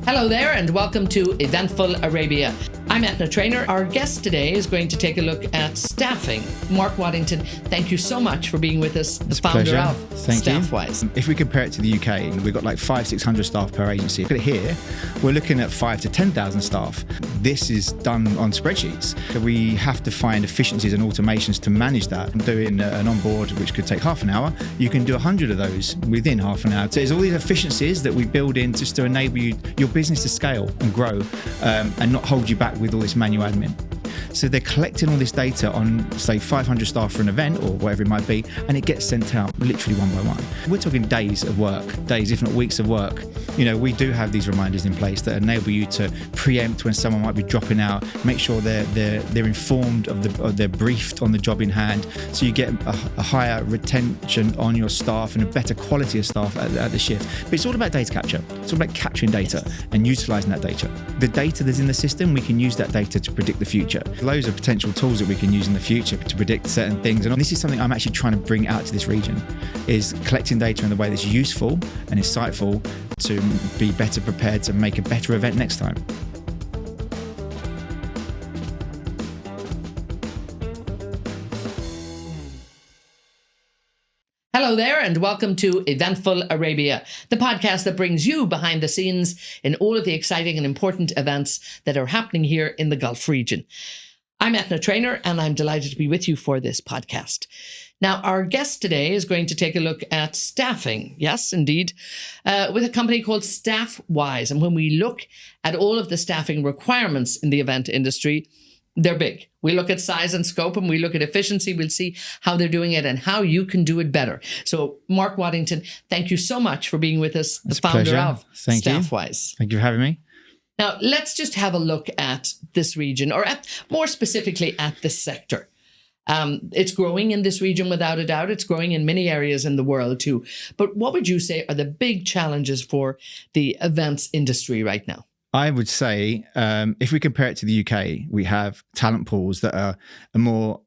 Hello there and welcome to Eventful Arabia. I'm Eithne Treanor. Our guest today is going to take a look at staffing. Mark Waddington, thank you so much for being with us, the founder of Staffwise. If we compare it to the UK, we've got like 500-600 staff per agency. But here, we're looking at 5,000 to 10,000 staff. This is done on spreadsheets. So we have to find efficiencies and automations to manage that. Doing an onboard, which could take half an hour, you can do 100 of those within half an hour. So there's all these efficiencies that we build in just to enable your business to scale and grow and not hold you back with all this manual admin. So they're collecting all this data on, say, 500 staff for an event or whatever it might be, and it gets sent out literally one by one. We're talking days of work, days, if not weeks of work. You know, we do have these reminders in place that enable you to preempt when someone might be dropping out, make sure they're informed they're briefed on the job in hand, so you get a higher retention on your staff and a better quality of staff at the shift. But it's all about data capture. It's all about capturing data and utilising that data. The data that's in the system, we can use that data to predict the future. Loads of potential tools that we can use in the future to predict certain things. And this is something I'm actually trying to bring out to this region, is collecting data in a way that's useful and insightful to be better prepared to make a better event next time. Hello there and welcome to Eventful Arabia, the podcast that brings you behind the scenes in all of the exciting and important events that are happening here in the Gulf region. I'm Eithne Treanor and I'm delighted to be with you for this podcast. Now, our guest today is going to take a look at staffing, yes, indeed, with a company called Staffwise. And when we look at all of the staffing requirements in the event industry, they're big. We look at size and scope and we look at efficiency. We'll see how they're doing it and how you can do it better. So, Mark Waddington, thank you so much for being with us, the founder of Staffwise. Thank you for having me. Now, let's just have a look at this region, or more specifically at this sector. It's growing in this region without a doubt. It's growing in many areas in the world too. But what would you say are the big challenges for the events industry right now? I would say, if we compare it to the UK, we have talent pools that are more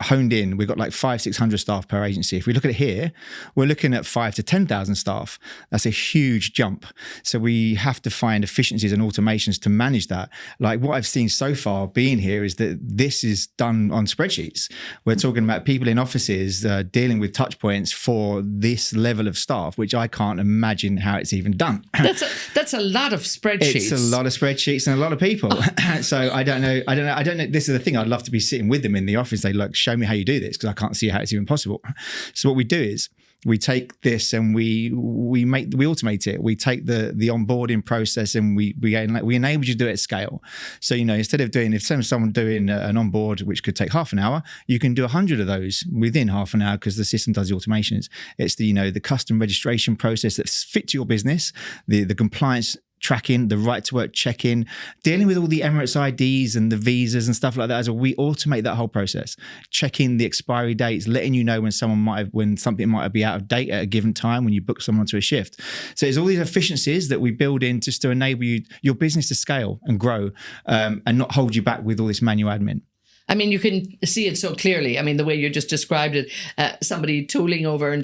honed in. We've got like 500-600 staff per agency. If we look at it here, we're looking at 5,000 to 10,000 staff. That's a huge jump. So we have to find efficiencies and automations to manage that. Like what I've seen so far being here is that this is done on spreadsheets. We're talking about people in offices dealing with touch points for this level of staff, which I can't imagine how it's even done. That's a lot of spreadsheets. It's a lot of spreadsheets and a lot of people. So I don't know. This is the thing. I'd love to be sitting with them in the office. They like, show me how you do this, because I can't see how it's even possible. So what we do is we take this and we automate it. We take the onboarding process and we enable you to do it at scale. So, you know, instead of someone doing an onboard, which could take half an hour, you can do 100 of those within half an hour because the system does the automations. It's the custom registration process that's fit to your business, the compliance tracking, the right to work check-in, dealing with all the Emirates IDs and the visas and stuff like that. As we automate that whole process, checking the expiry dates, letting you know when something might be out of date at a given time when you book someone to a shift. So there's all these efficiencies that we build in just to enable your business to scale and grow and not hold you back with all this manual admin. I mean, you can see it so clearly. I mean, the way you just described it, somebody toiling over a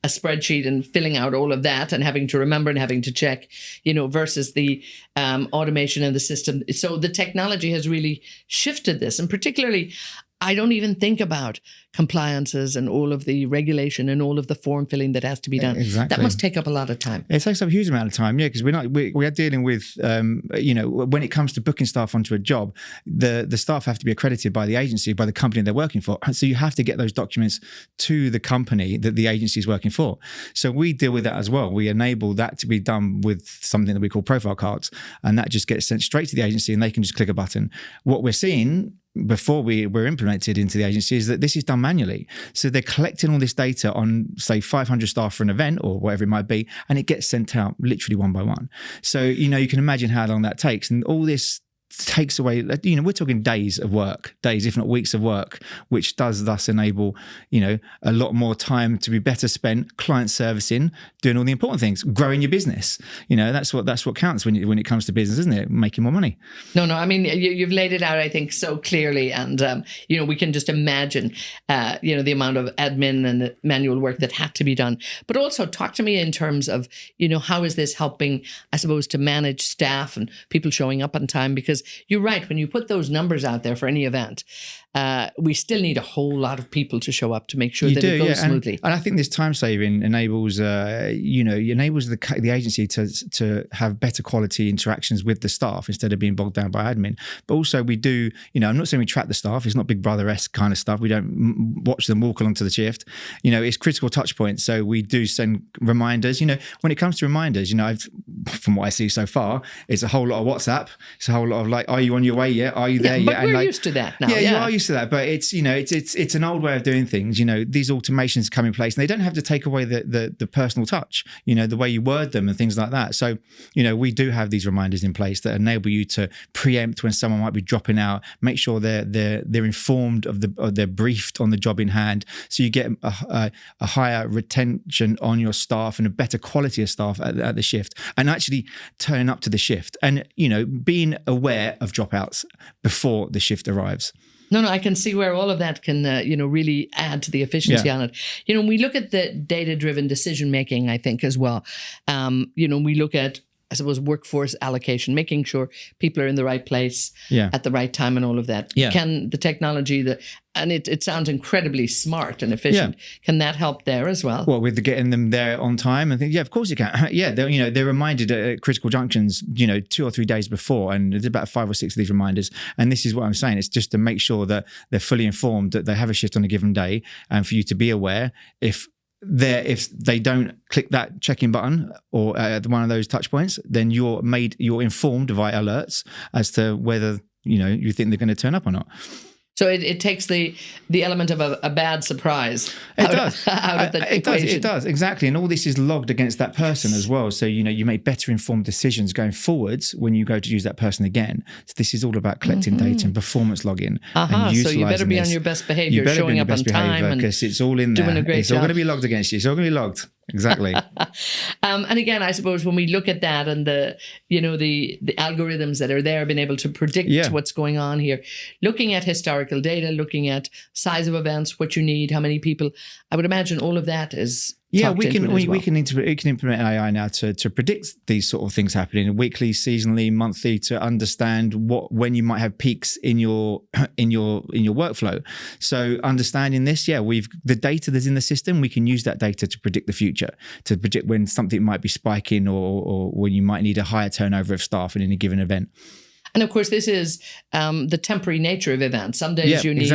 spreadsheet and filling out all of that and having to remember and having to check, versus the automation in the system. So the technology has really shifted this. And particularly, I don't even think about compliances and all of the regulation and all of the form filling that has to be done. Exactly. That must take up a lot of time. It takes up a huge amount of time, yeah, because we are dealing with, when it comes to booking staff onto a job, the staff have to be accredited by the agency, by the company they're working for. So you have to get those documents to the company that the agency is working for. So we deal with that as well. We enable that to be done with something that we call profile cards, and that just gets sent straight to the agency and they can just click a button. What we're seeing before we're implemented into the agency is that this is done manually. So they're collecting all this data on, say, 500 staff for an event or whatever it might be, and it gets sent out literally one by one. So, you can imagine how long that takes. And all this takes away, we're talking days of work, days, if not weeks of work, which does thus enable, a lot more time to be better spent client servicing, doing all the important things, growing your business. That's what counts when it comes to business, isn't it? Making more money. No, I mean, you've laid it out, I think, so clearly. And, we can just imagine, the amount of admin and manual work that had to be done. But also talk to me in terms of, how is this helping, I suppose, to manage staff and people showing up on time? Because you're right, when you put those numbers out there for any event, we still need a whole lot of people to show up to make sure that it goes smoothly. And I think this time saving enables, enables the agency to have better quality interactions with the staff instead of being bogged down by admin. But also we do, I'm not saying we track the staff. It's not Big Brother-esque kind of stuff. We don't watch them walk along to the shift. It's critical touch points. So we do send reminders. When it comes to reminders, from what I see so far, it's a whole lot of WhatsApp. It's a whole lot of like, are you on your way yet? Are you there yet? But we're used to that now. Yeah, you are used to that, but it's it's an old way of doing things. These automations come in place and they don't have to take away the personal touch, the way you word them and things like that. So we do have these reminders in place that enable you to preempt when someone might be dropping out, make sure they're informed they're briefed on the job in hand, so you get a higher retention on your staff and a better quality of staff at the shift, and actually turning up to the shift and being aware of dropouts before the shift arrives. No, I can see where all of that can, really add to the efficiency on it. We look at the data-driven decision-making, I think, as well. We look at, I suppose, workforce allocation, making sure people are in the right place at the right time and all of that. Yeah. Can the technology, and it sounds incredibly smart and efficient. Yeah. Can that help there as well? Well, with getting them there on time, I think, of course it can. They're reminded at critical junctions, 2 or 3 days before, and there's about 5 or 6 of these reminders. And this is what I'm saying. It's just to make sure that they're fully informed that they have a shift on a given day, and for you to be aware if they don't click that check-in button or one of those touch points, then you're informed via alerts as to whether you think they're going to turn up or not. So it takes the element of a bad surprise out of the equation. It does, exactly. And all this is logged against that person as well. So, you make better informed decisions going forwards when you go to use that person again. So this is all about collecting data and performance logging. And so you better be on your best behavior, showing up on time. Because it's all in there. Doing a great job. It's all going to be logged against you. It's all going to be logged. Exactly. And again, I suppose when we look at that and the algorithms that are there, being able to predict what's going on here, looking at historical data, looking at size of events, what you need, how many people, I would imagine all of that is. We can implement AI now to predict these sort of things happening weekly, seasonally, monthly, to understand when you might have peaks in your workflow. So understanding this, the data that's in the system, we can use that data to predict the future, to predict when something might be spiking or when you might need a higher turnover of staff in any given event. And of course, this is the temporary nature of events. Some days you need,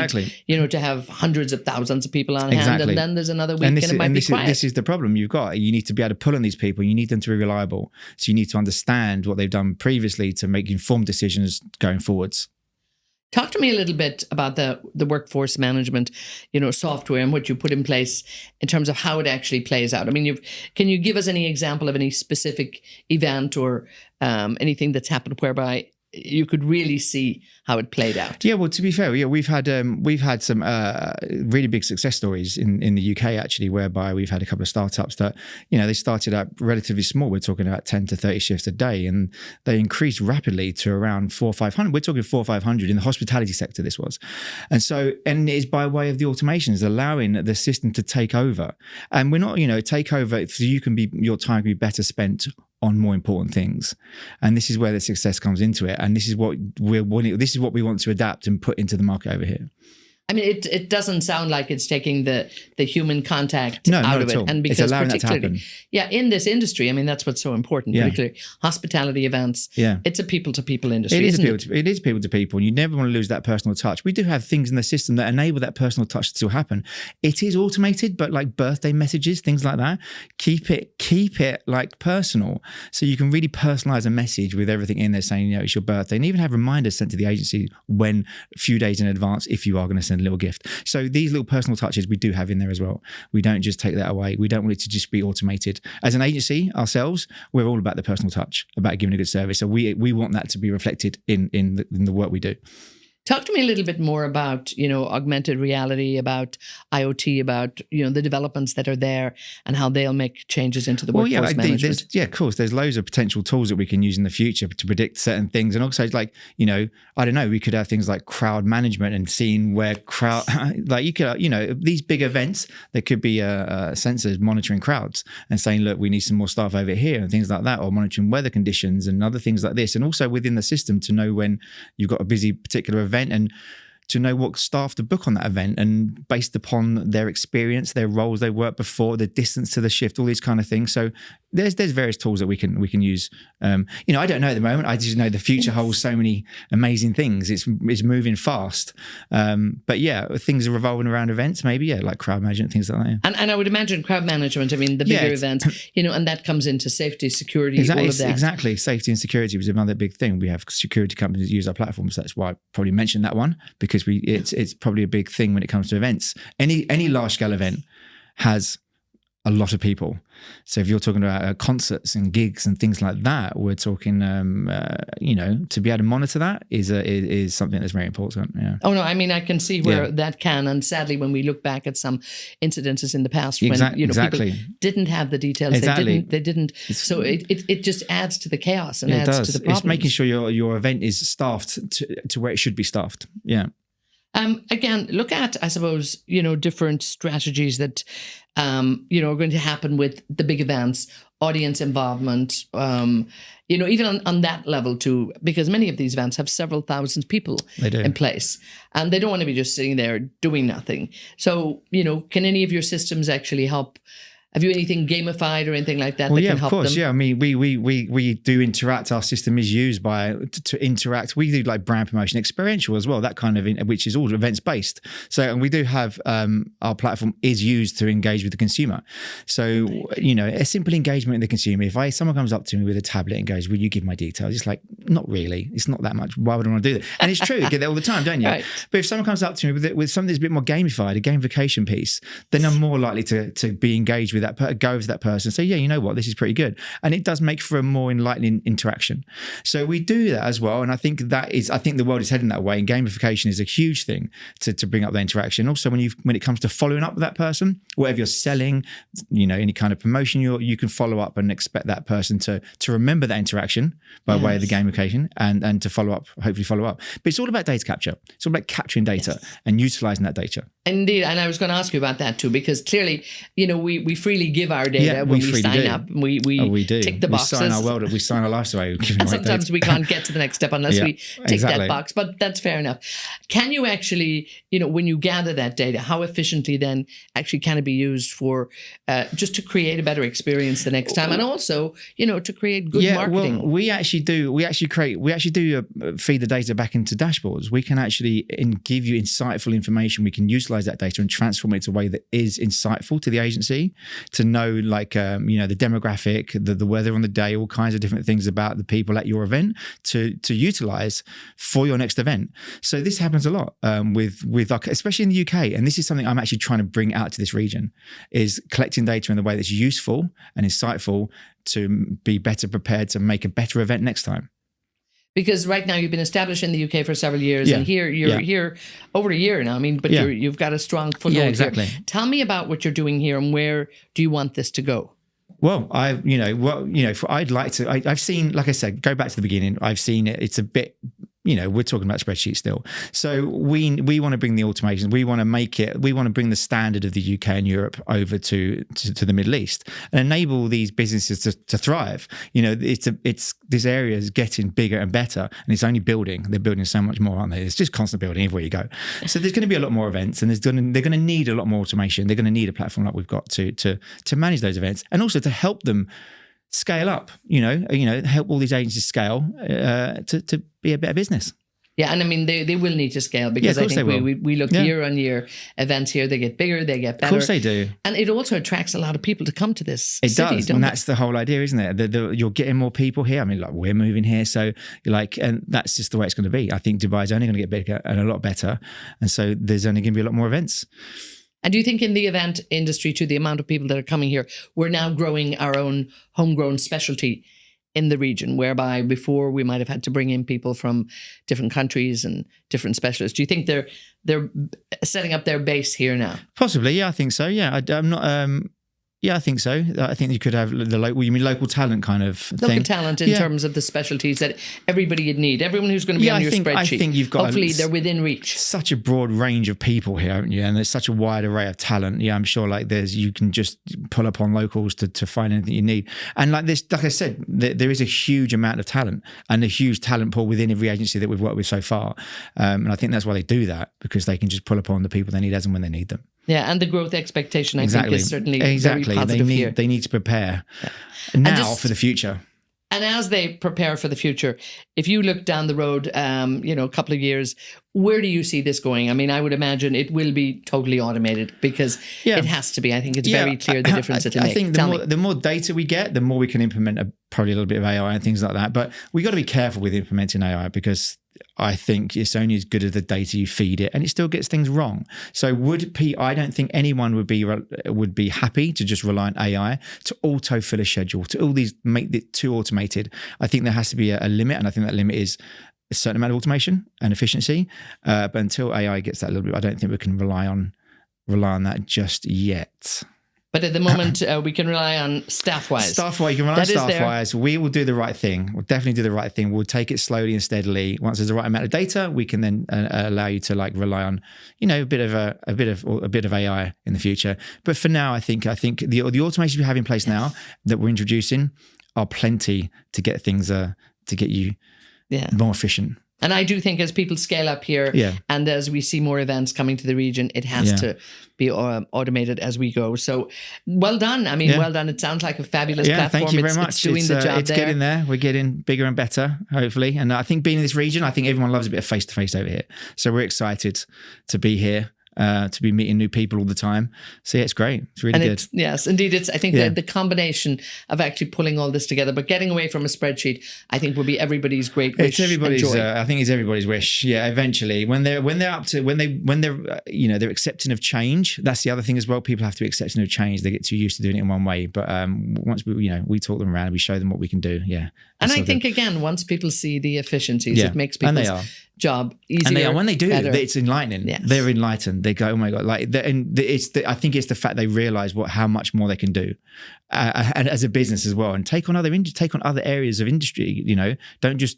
to have hundreds of thousands of people on hand, and then there's another week and it might be quiet. This is the problem you've got. You need to be able to pull on these people. You need them to be reliable. So you need to understand what they've done previously to make informed decisions going forwards. Talk to me a little bit about the workforce management, software and what you put in place in terms of how it actually plays out. I mean, can you give us any example of any specific event or anything that's happened whereby you could really see how it played out? Yeah, well, to be fair, we've had some really big success stories in the UK actually, whereby we've had a couple of startups that they started out relatively small. We're talking about 10 to 30 shifts a day, and they increased rapidly to around 400 or 500. We're talking 400 or 500 in the hospitality sector. This was, and it is by way of the automations allowing the system to take over, and we're not take over so your time can be better spent on more important things. And this is where the success comes into it. And this is what we want to adapt and put into the market over here. I mean, it doesn't sound like it's taking the human contact out of it. All. And because it's allowing that to happen. In this industry, I mean, that's what's so important, particularly hospitality events. Yeah. It's a people-to-people industry, It is people-to-people. You never want to lose that personal touch. We do have things in the system that enable that personal touch to happen. It is automated, but like birthday messages, things like that, keep it like personal. So you can really personalize a message with everything in there saying, it's your birthday, and even have reminders sent to the agency a few days in advance if you are going to send a little gift. So these little personal touches we do have in there as well. We don't just take that away. We don't want it to just be automated. As an agency ourselves, we're all about the personal touch, about giving a good service. So we want that to be reflected in the work we do. Talk to me a little bit more about, augmented reality, about IoT, about, the developments that are there and how they'll make changes into the workforce management. Of course. There's loads of potential tools that we can use in the future to predict certain things. And also, like, I don't know, we could have things like crowd management and seeing where like you could, these big events, there could be sensors monitoring crowds and saying, look, we need some more staff over here and things like that, or monitoring weather conditions and other things like this. And also within the system to know when you've got a busy particular event, and to know what staff to book on that event, and based upon their experience, their roles they worked before, the distance to the shift, all these kind of things. So there's various tools that we can use. I don't know at the moment. I just know the future holds so many amazing things. It's moving fast. But yeah, things are revolving around events, maybe, like crowd management, things like that. And I would imagine crowd management, the bigger events, and that comes into safety, security, all of that. Exactly. Safety and security was another big thing. We have security companies that use our platform. So that's why I probably mentioned that one, because it's probably a big thing when it comes to events. Any large scale event has a lot of people. So if you're talking about concerts and gigs and things like that, we're talking, to be able to monitor that is something that's very important. Yeah. Oh no, I can see where that can, and sadly, when we look back at some incidences in the past, when people didn't have the details, they didn't. So it just adds to the chaos and adds to the problems. It's making sure your event is staffed to where it should be staffed. Yeah. Again, look at, I suppose, different strategies that, are going to happen with the big events, audience involvement, even on that level too, because many of these events have several thousand people in place, and they don't want to be just sitting there doing nothing. So, can any of your systems actually help? Have you anything gamified or anything like that? Well, that can help of course. them? Yeah, I mean, we do interact. Our system is used to interact. We do like brand promotion, experiential as well. That kind of which is all events based. So, and we do have our platform is used to engage with the consumer. So, a simple engagement with the consumer. If someone comes up to me with a tablet and goes, "Will you give my details?" It's like, not really. It's not that much. Why would I want to do that? And it's true. You get that all the time, don't you? Right. But if someone comes up to me with something that's a bit more gamified, a gamification piece, then I'm more likely to be engaged with go over to that person and say, yeah, you know what, this is pretty good. And it does make for a more enlightening interaction. So we do that as well. And I think the world is heading that way. And gamification is a huge thing to bring up the interaction. Also, when it comes to following up with that person, whatever you're selling, any kind of promotion, you can follow up and expect that person to remember that interaction by way of the gamification and to hopefully follow up. But it's all about data capture. It's all about capturing data and utilizing that data. Indeed. And I was going to ask you about that too, because clearly, we freely give our data when we sign up. We do. Tick the boxes. We sign our lives away. And sometimes we can't get to the next step unless we tick that box, but that's fair enough. Can you actually, when you gather that data, how efficiently then actually can it be used for just to create a better experience the next time, and also, to create good marketing? Well, we actually do feed the data back into dashboards. We can actually give you insightful information. We can utilize that data and transform it to a way that is insightful to the agency, to know the demographic, the weather on the day, all kinds of different things about the people at your event to utilize for your next event. So this happens a lot especially in the UK, and this is something I'm actually trying to bring out to this region, is collecting data in a way that's useful and insightful to be better prepared to make a better event next time. Because right now you've been established in the UK for several years, and here you're here over a year now. But you've got a strong foothold. Yeah, exactly. Here. Tell me about what you're doing here, and where do you want this to go? Well, I'd like to. I've seen, like I said, go back to the beginning. I've seen it. It's a bit. We're talking about spreadsheets still. So we want to bring the automation. We want to bring the standard of the UK and Europe over to the Middle East and enable these businesses to thrive. This area is getting bigger and better, and it's only building. They're building so much more, aren't they? It's just constant building everywhere you go. So there's going to be a lot more events, and they're going to need a lot more automation. They're going to need a platform like we've got to manage those events, and also to help them scale up, help all these agencies scale to be a better business. Yeah, and I mean, they will need to scale because I think we look year on year, events here, they get bigger, they get better. Of course they do. And it also attracts a lot of people to come to this It city, does, and that's the whole idea, isn't it? You're getting more people here. I mean, like, we're moving here, so like, and that's just the way it's going to be. I think Dubai is only going to get bigger and a lot better, and so there's only going to be a lot more events. And do you think in the event industry, too, the amount of people that are coming here, we're now growing our own homegrown specialty in the region, whereby before we might have had to bring in people from different countries and different specialists? Do you think they're setting up their base here now? Possibly, yeah, I think so. Yeah, I'm not. Yeah, I think so. I think you could have the local. You mean local talent kind of thing? Local talent in terms of the specialties that everybody would need. Everyone who's going to be on your spreadsheet. I think you've got. Hopefully, they're within reach. Such a broad range of people here, haven't you? And there's such a wide array of talent. Yeah, I'm sure. Like you can just pull upon locals to find anything you need. And like this, like I said, there is a huge amount of talent and a huge talent pool within every agency that we've worked with so far. And I think that's why they do that, because they can just pull upon the people they need as and when they need them. Yeah, and the growth expectation, I think, is certainly very positive here. They need to prepare now for the future. And as they prepare for the future, if you look down the road, a couple of years, where do you see this going? I mean, I would imagine it will be totally automated because it has to be. I think it's very clear the difference that it makes. I think the more data we get, the more we can implement probably a little bit of AI and things like that. But we got to be careful with implementing AI, because I think it's only as good as the data you feed it, and it still gets things wrong. So I don't think anyone would be happy to just rely on AI to autofill a schedule, to all these, make it too automated. I think there has to be a limit, and I think that limit is a certain amount of automation and efficiency. But until AI gets that a little bit, I don't think we can rely on that just yet. But at the moment, we can rely on Staffwise. Staffwise, you can rely on Staffwise. We will do the right thing. We'll definitely do the right thing. We'll take it slowly and steadily. Once there's the right amount of data, we can then allow you to rely on, a bit of AI in the future. But for now, I think the automations we have in place now that we're introducing are plenty to get things to get you more efficient. And I do think as people scale up here and as we see more events coming to the region, it has to be automated as we go. So well done. I mean, well done. It sounds like a fabulous platform. Thank you very much. It's doing the job it's getting there. We're getting bigger and better, hopefully. And I think being in this region, I think everyone loves a bit of face-to-face over here. So we're excited to be here. To be meeting new people all the time. So it's great. It's really good. Yes, indeed. I think the combination of actually pulling all this together, but getting away from a spreadsheet, I think will be everybody's great wish. It's everybody's. I think it's everybody's wish. Yeah, eventually, when they're accepting of change. That's the other thing as well. People have to be accepting of change. They get too used to doing it in one way. But once we talk them around, we show them what we can do. Yeah. And I think again, once people see the efficiencies, it makes people's job easier. And they are. When they do, better. It's enlightening. Yes. They're enlightened. They go, oh my God! I think it's the fact they realise how much more they can do, and as a business as well, and take on other areas of industry. Don't just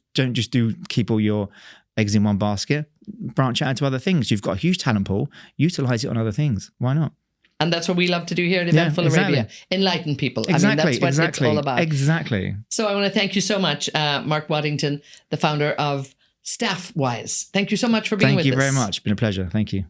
keep all your eggs in one basket. Branch out into other things. You've got a huge talent pool. Utilise it on other things. Why not? And that's what we love to do here at Eventful Arabia. Enlighten people. I mean, that's what it's all about. Exactly. So I want to thank you so much, Mark Waddington, the founder of Staffwise. Thank you so much for being with us. Thank you very much. It's been a pleasure. Thank you.